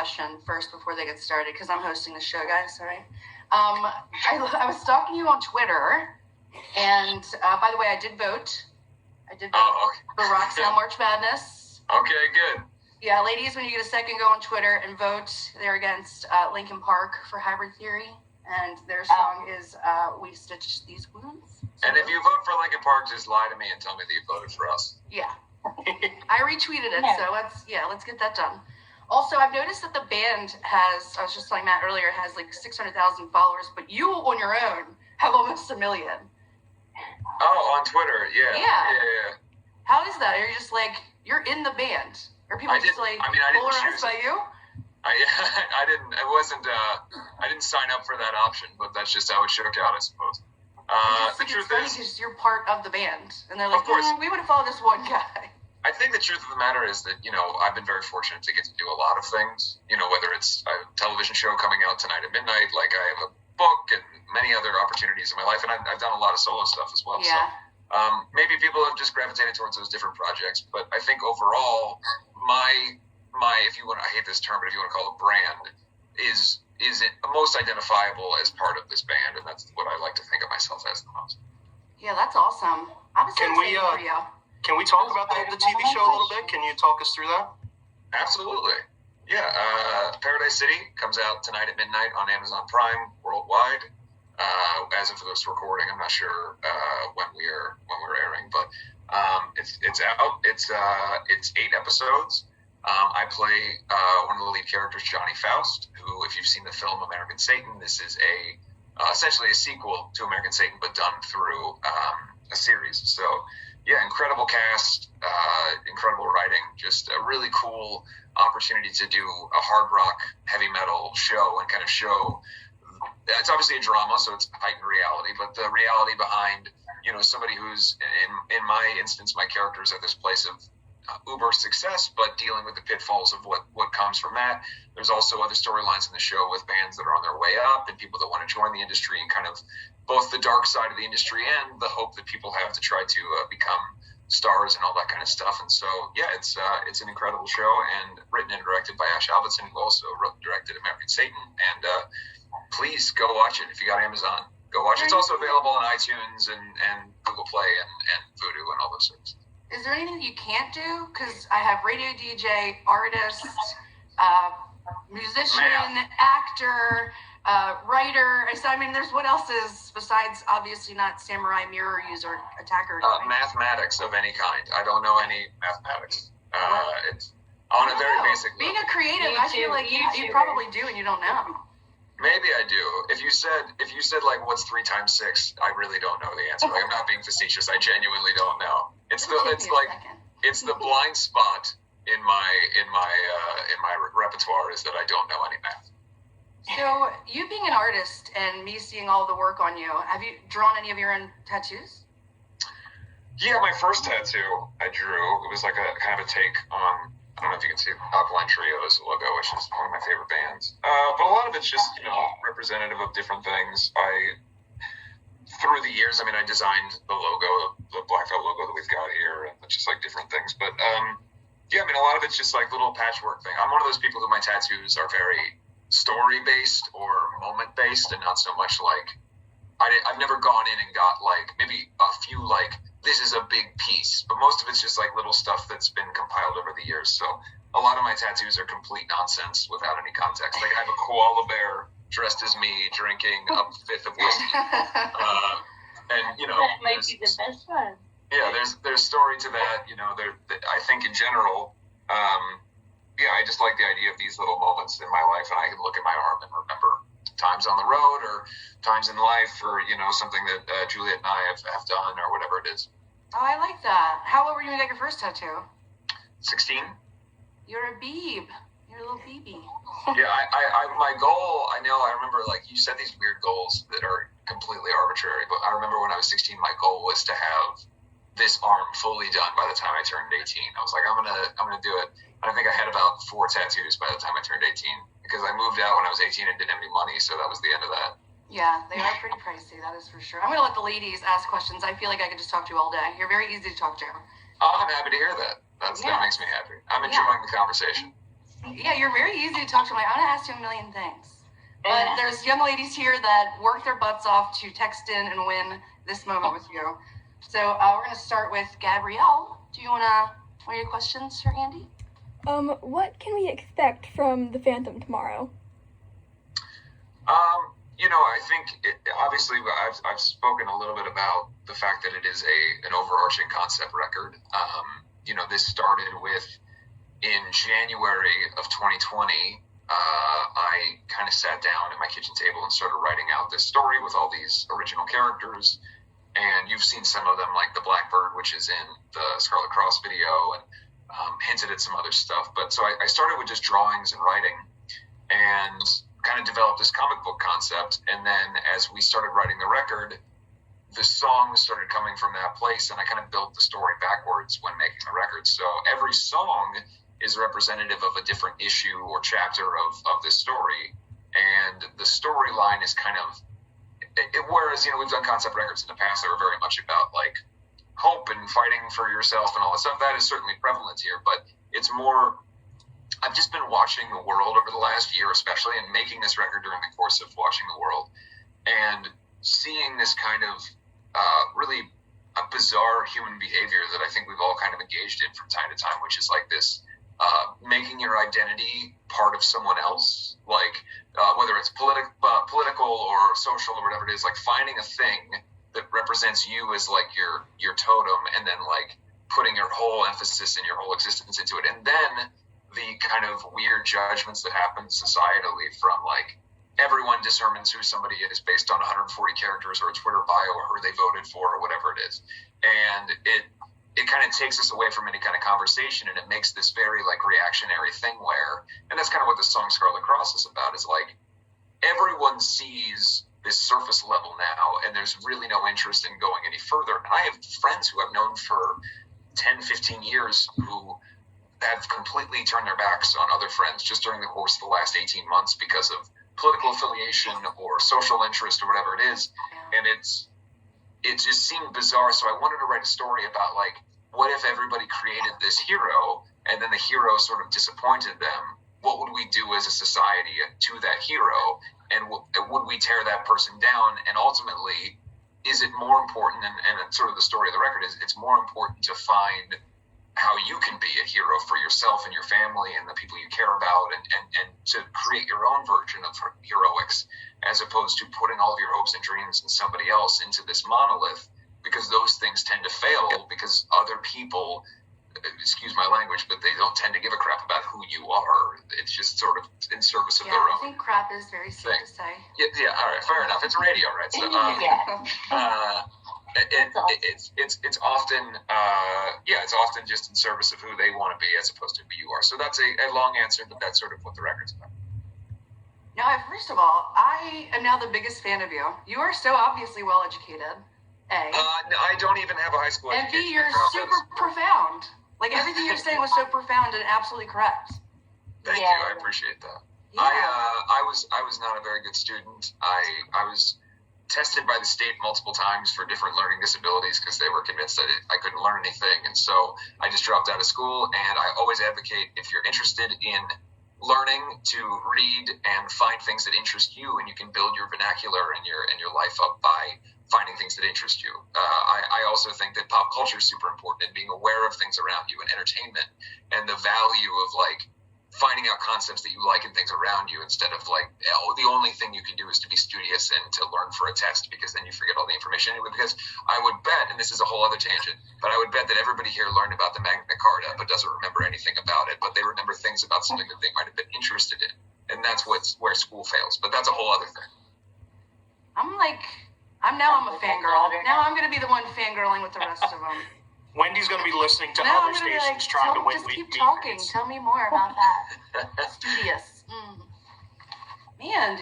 question first before they get started, because I'm hosting the show, guys. All right. I was stalking you on Twitter, and by the way, I did vote. For Roxanne March Madness. Okay, good. Yeah, ladies, when you get a second, go on Twitter and vote. They're against Linkin Park for Hybrid Theory, and their song is We Stitch These Wounds. So and if you vote for Linkin Park, just lie to me and tell me that you voted for us. Yeah. I retweeted it, so let's get that done. Also, I've noticed that the band has, I was just telling Matt earlier, has like 600,000 followers, but you on your own have almost 1 million. Oh, on Twitter, yeah. How is that? Are you just like, you're in the band? Are people I didn't polarized by you? I didn't sign up for that option, but that's just how it shook out, I suppose. The truth is, because you're part of the band, and they're like, of course, we want to follow this one guy. I think the truth of the matter is that, I've been very fortunate to get to do a lot of things, whether it's a television show coming out tonight at midnight, like I have a book and many other opportunities in my life, and I've done a lot of solo stuff as well. Yeah. So maybe people have just gravitated towards those different projects, but I think overall, my if you want, I hate this term, but if you want to call it brand, is it most identifiable as part of this band, and that's what I like to think of myself as the most. Yeah, that's awesome. Can we talk about the TV show a little bit? Can you talk us through that? Absolutely. Yeah, Paradise City comes out tonight at midnight on Amazon Prime worldwide. As of this recording, I'm not sure when we're airing, but it's out. It's 8 episodes. I play one of the lead characters, Johnny Faust, who, if you've seen the film American Satan, this is essentially a sequel to American Satan, but done through a series. So, yeah, incredible cast, incredible writing, just a really cool opportunity to do a hard rock, heavy metal show and kind of show. It's obviously a drama, so it's heightened reality, but the reality behind, somebody who's, in my instance, my character is at this place of uber success, but dealing with the pitfalls of what comes from that. There's also other storylines in the show with bands that are on their way up and people that want to join the industry, and kind of both the dark side of the industry and the hope that people have to try to become stars and all that kind of stuff. And so, yeah, it's an incredible show, and written and directed by Ash Albertson, who also wrote and directed American Satan. And please go watch it if you got Amazon. Go watch it. It's also available on iTunes and Google Play and Vudu and all those things. Is there anything you can't do? Because I have radio DJ, artist, musician, actor, writer. I mean, there's what else is besides obviously not samurai, mirror user, attacker. Mathematics of any kind. I don't know any mathematics. It's on a very basic level. Being a creative, I feel like you probably do and you don't know. Maybe I do. If you said like what's 3 times 6, I really don't know the answer. Like, I'm not being facetious. I genuinely don't know. It's the blind spot in my repertoire is that I don't know any math. So you being an artist and me seeing all the work on you, have you drawn any of your own tattoos? Yeah, my first tattoo I drew, it was like a kind of a take on, I don't know if you can see Alkaline Trio's logo, which is one of my favorite bands. But a lot of it's just, representative of different things. Through the years, I designed the logo, the Black Felt logo that we've got here, and it's just like different things. But yeah, a lot of it's just like little patchwork thing. I'm one of those people who my tattoos are very story-based or moment-based, and not so much like, I've never gone in and got like, maybe a few like, this is a big piece, but most of it's just like little stuff that's been compiled over the years. So a lot of my tattoos are complete nonsense without any context. Like, I have a koala bear dressed as me drinking a fifth of whiskey. And, that might be the best one. Yeah, there's story to that. I think in general, I just like the idea of these little moments in my life, and I can look at my arm and remember times on the road or times in life, or something that Juliet and I have done, or whatever it is. Oh, I like that. How old were you when you got your first tattoo? 16. You're a beeb. You're a little BB. Yeah, my goal, I remember, like, you set these weird goals that are completely arbitrary, but I remember when I was 16, my goal was to have this arm fully done by the time I turned 18. I was like, I'm gonna do it. And I think I had about 4 tattoos by the time I turned 18, because I moved out when I was 18 and didn't have any money, so that was the end of that. Yeah, they are pretty pricey, that is for sure. I'm going to let the ladies ask questions. I feel like I could just talk to you all day. You're very easy to talk to. Oh, I'm happy to hear that. That makes me happy. I'm enjoying the conversation. Yeah, you're very easy to talk to. I'm going to ask you a million things. But there's young ladies here that work their butts off to text in and win this moment with you. So we're going to start with Gabrielle. Do you want one of your questions for Andy? What can we expect from the Phantom tomorrow? I think obviously I've spoken a little bit about the fact that it is an overarching concept record. This started with in January of 2020. I kind of sat down at my kitchen table and started writing out this story with all these original characters. And you've seen some of them, like the Blackbird, which is in the Scarlet Cross video, and hinted at some other stuff. But so I started with just drawings and writing, and kind of developed this comic book concept. And then as we started writing the record, the songs started coming from that place, and I kind of built the story backwards when making the record. So every song is representative of a different issue or chapter of this story, and the storyline is kind of whereas we've done concept records in the past that were very much about like hope and fighting for yourself and all that stuff. That is certainly prevalent here, but it's more I've just been watching the world over the last year, especially, and making this record during the course of watching the world and seeing this kind of really a bizarre human behavior that I think we've all kind of engaged in from time to time, which is like this making your identity part of someone else, like whether it's political or social or whatever it is, like finding a thing that represents you as like your totem, and then like putting your whole emphasis and your whole existence into it. And then the kind of weird judgments that happen societally from like everyone determines who somebody is based on 140 characters or a Twitter bio or who they voted for or whatever it is. And it kind of takes us away from any kind of conversation, and it makes this very like reactionary thing where, and that's kind of what the song Scarlet Cross is about, is like everyone sees this surface level now, and there's really no interest in going any further. And I have friends who I've known for 10, 15 years who have completely turned their backs on other friends just during the course of the last 18 months because of political affiliation or social interest or whatever it is. And it just seemed bizarre. So I wanted to write a story about like, what if everybody created this hero and then the hero sort of disappointed them? What would we do as a society to that hero? And would we tear that person down? And ultimately, is it more important, and sort of the story of the record is, it's more important to find how you can be a hero for yourself and your family and the people you care about, and to create your own version of heroics, as opposed to putting all of your hopes and dreams in somebody else into this monolith, because those things tend to fail because other people, excuse my language, but they don't tend to give a crap about who you are. It's just sort of in service of their own. I think crap is very safe to say. Yeah, all right, fair enough. It's radio, right? So, it's often it's often just in service of who they want to be as opposed to who you are. So that's a long answer, but that's sort of what the record's about. Now, first of all, I am now the biggest fan of you. You are so obviously well educated. A. I don't even have a high school education. And B, you're super profound. Like everything you're saying was so profound and absolutely correct. Thank you. I appreciate that. Yeah. I was not a very good student. I was tested by the state multiple times for different learning disabilities because they were convinced that I couldn't learn anything, and so I just dropped out of school. And I always advocate, if you're interested in learning, to read and find things that interest you, and you can build your vernacular and your life up by finding things that interest you. I also think that pop culture is super important, and being aware of things around you and entertainment, and the value of like finding out concepts that you like and things around you, instead of like, the only thing you can do is to be studious and to learn for a test, because then you forget all the information anyway. Because I would bet, and this is a whole other tangent, but I would bet that everybody here learned about the Magna Carta but doesn't remember anything about it, but they remember things about something that they might have been interested in, and that's where school fails. But that's a whole other thing. I'm a fangirl. Now I'm going to be the one fangirling with the rest of them. Wendy's going to be listening to other stations trying to win. Just keep talking. Tell me more about that. Studious. Man.